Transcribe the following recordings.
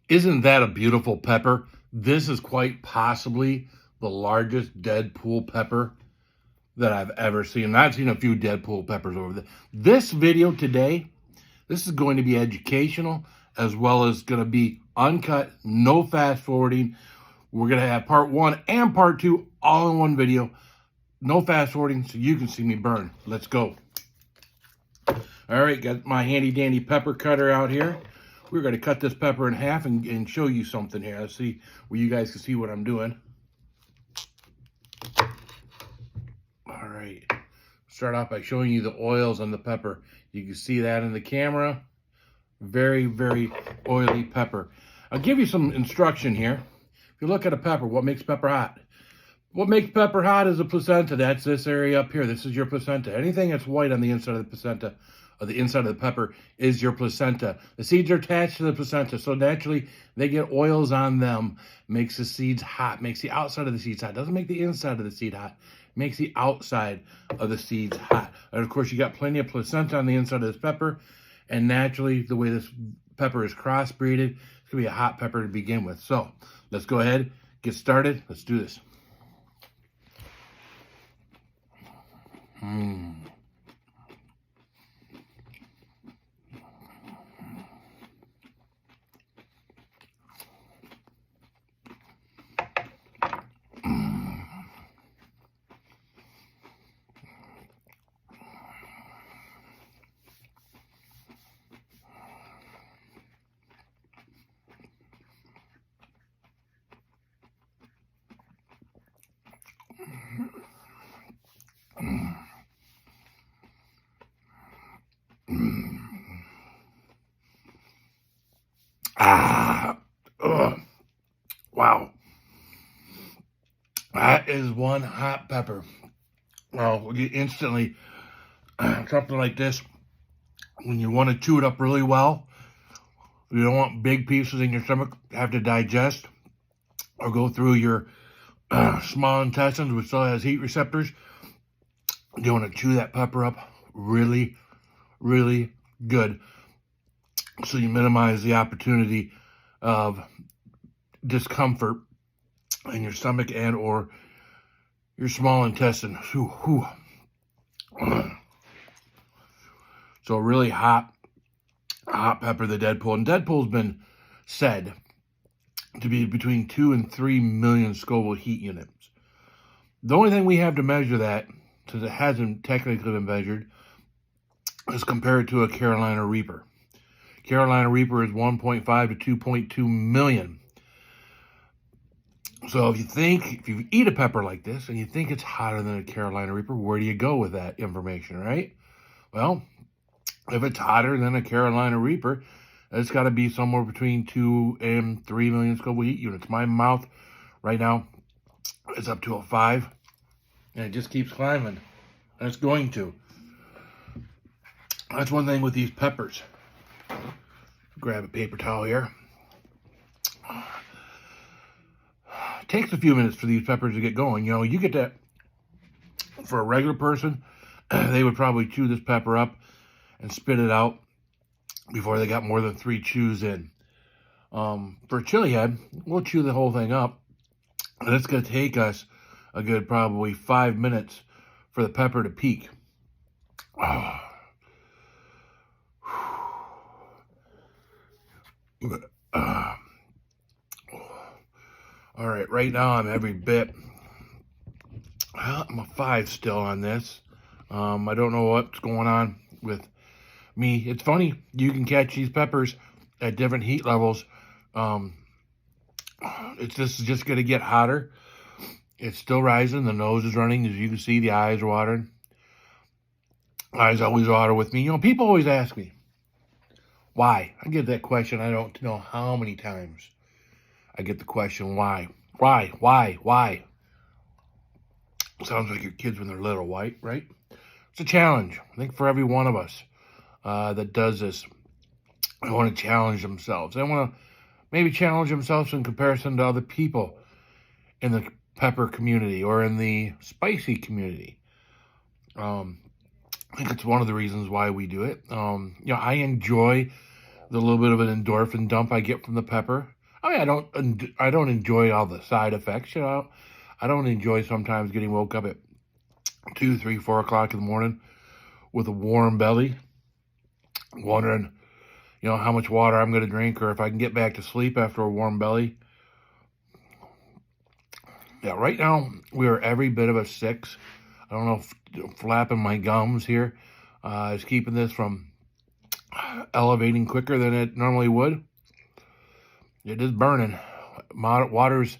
Isn't that a beautiful pepper? This is quite possibly the largest Deadpool pepper that I've ever seen. I've seen a few Deadpool peppers over there. This video today, this is going to be educational as well as going to be uncut, no fast forwarding. We're going to have part 1 and part 2 all in one video. No fast forwarding so you can see me burn. Let's go. All right, got my handy dandy pepper cutter out here. We're going to cut this pepper in half and show you something here. Let's see where you guys can see what I'm doing. All right. Start off by showing you the oils on the pepper. You can see that in the camera. Very, very oily pepper. I'll give you some instruction here. If you look at a pepper, what makes pepper hot? What makes pepper hot is the placenta. That's this area up here. This is your placenta. Anything that's white on the inside of the placenta, or the inside of the pepper, is your placenta. The seeds are attached to the placenta, so naturally they get oils on them. Makes the seeds hot, makes the outside of the seeds hot. Doesn't make the inside of the seed hot. Makes the outside of the seeds hot. And of course, you got plenty of placenta on the inside of this pepper, and naturally, the way this pepper is crossbreeded, it's gonna be a hot pepper to begin with. So let's go ahead, get started. Let's do this. Wow. That is one hot pepper. Well, you instantly, something like this, when you want to chew it up really well, you don't want big pieces in your stomach have to digest or go through your small intestines, which still has heat receptors. You want to chew that pepper up really, really good, so you minimize the opportunity of discomfort in your stomach and or your small intestine. So a really hot pepper, the Deadpool. And Deadpool's been said to be between 2 and 3 million Scoville heat units. The only thing we have to measure that, since it hasn't technically been measured, is compared to a Carolina Reaper. Carolina Reaper is 1.5 to 2.2 million. So if you eat a pepper like this and you think it's hotter than a Carolina Reaper, where do you go with that information, right? Well, if it's hotter than a Carolina Reaper, it's got to be somewhere between 2 and 3 million Scoville heat units. My mouth right now is up to a 5, and it just keeps climbing. And it's going to. That's one thing with these peppers. Grab a paper towel here. It takes a few minutes for these peppers to get going. You know, you get that, for a regular person, they would probably chew this pepper up and spit it out before they got more than 3 chews in. For a chili head, we'll chew the whole thing up, and it's going to take us a good probably 5 minutes for the pepper to peak. All right, right now I'm every bit, I'm a 5 still on this. I don't know what's going on with me. It's funny, you can catch these peppers at different heat levels. This is just gonna get hotter. It's still rising, the nose is running, as you can see, the eyes are watering. Eyes always water with me. You know, people always ask me, why? I get that question, I don't know how many times I get the question, why? Why? Sounds like your kids when they're little, right? It's a challenge, I think, for every one of us that does this. They want to challenge themselves. They want to maybe challenge themselves in comparison to other people in the pepper community or in the spicy community. I think it's one of the reasons why we do it. You know, I enjoy the little bit of an endorphin dump I get from the pepper. I mean, I don't enjoy all the side effects, you know. I don't enjoy sometimes getting woke up at 2, 3, 4 o'clock in the morning with a warm belly, wondering, you know, how much water I'm going to drink or if I can get back to sleep after a warm belly. Yeah, right now we are every bit of a 6. I don't know if flapping my gums here is keeping this from elevating quicker than it normally would. It is burning. Waters.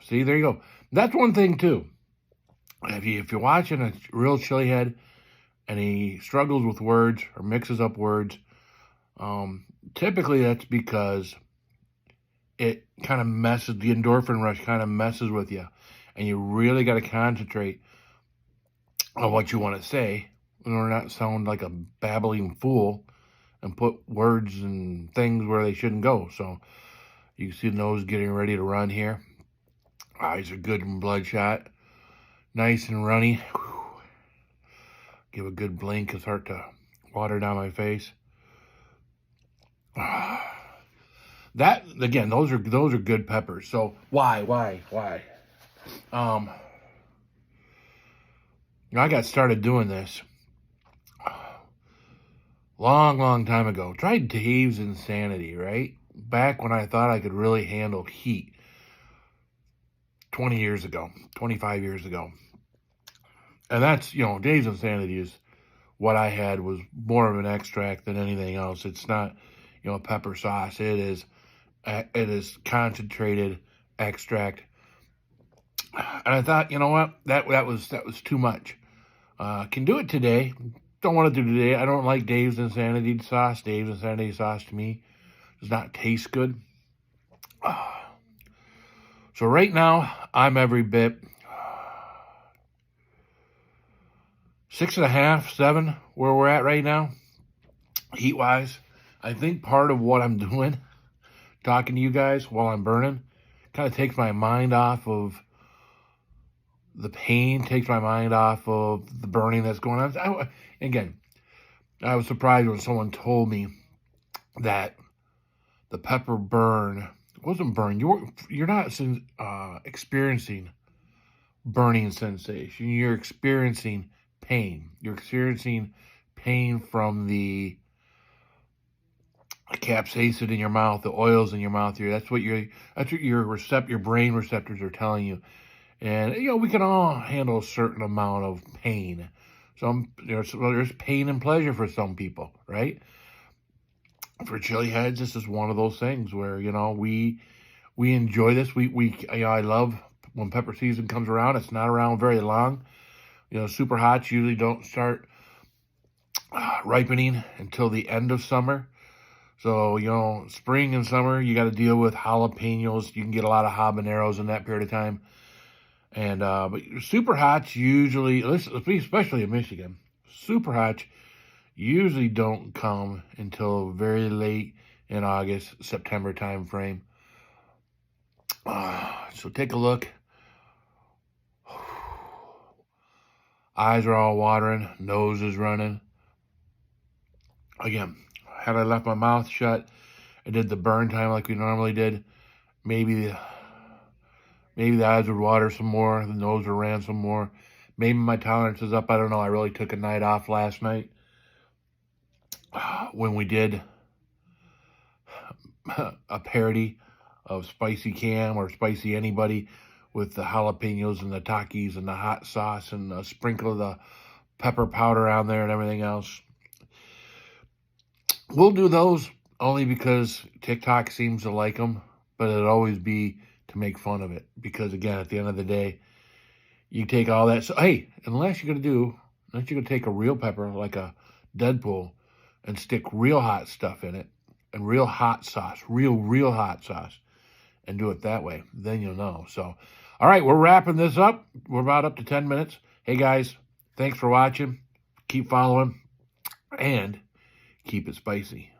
See, there you go. That's one thing too. If you're watching a real chili head and he struggles with words or mixes up words, typically that's because it kind of messes, the endorphin rush kind of messes with you, and you really got to concentrate on what you want to say in order not to sound like a babbling fool and put words and things where they shouldn't go. So you can see the nose getting ready to run here. Eyes are good and bloodshot, nice and runny. Whew. Give a good blink and start to water down my face. That, again, those are good peppers. So why? I got started doing this long time ago. Tried Dave's Insanity, right? Back when I thought I could really handle heat. 20 years ago, 25 years ago. And that's, you know, Dave's Insanity is what I had, was more of an extract than anything else. It's not, you know, pepper sauce. It is concentrated extract. And I thought, you know what, that was too much. Can do it today. Don't want to do today. I don't like Dave's Insanity sauce. Dave's Insanity sauce to me does not taste good. So right now, I'm every bit 6.5, 7, where we're at right now, heat-wise. I think part of what I'm doing, talking to you guys while I'm burning, kind of takes my mind off of the pain, takes my mind off of the burning that's going on. I was surprised when someone told me that the pepper burn wasn't burn. You're not experiencing burning sensation. You're experiencing pain. You're experiencing pain from the capsaicin in your mouth, the oils in your mouth. That's what your brain receptors are telling you. And, you know, we can all handle a certain amount of pain. There's pain and pleasure for some people, right? For chili heads, this is one of those things where, you know, we enjoy this. I love when pepper season comes around. It's not around very long. You know, super hots usually don't start ripening until the end of summer. So, you know, spring and summer, you got to deal with jalapenos. You can get a lot of habaneros in that period of time. And but super hots usually, especially in Michigan, super hots usually don't come until very late in August, September time frame. So take a look. Eyes are all watering, nose is running. Again, had I left my mouth shut and did the burn time like we normally did, maybe the eyes would water some more, the nose would ran some more. Maybe my tolerance is up. I don't know. I really took a night off last night when we did a parody of Spicy Cam or Spicy Anybody with the jalapenos and the Takis and the hot sauce and a sprinkle of the pepper powder on there and everything else. We'll do those only because TikTok seems to like them, but it'll always be to make fun of it. Because, again, at the end of the day, you take all that. So, hey, unless you're going to take a real pepper like a Deadpool and stick real hot stuff in it and real hot sauce, real hot sauce, and do it that way, then you'll know. So, all right, we're wrapping this up. We're about up to 10 minutes. Hey, guys, thanks for watching. Keep following and keep it spicy.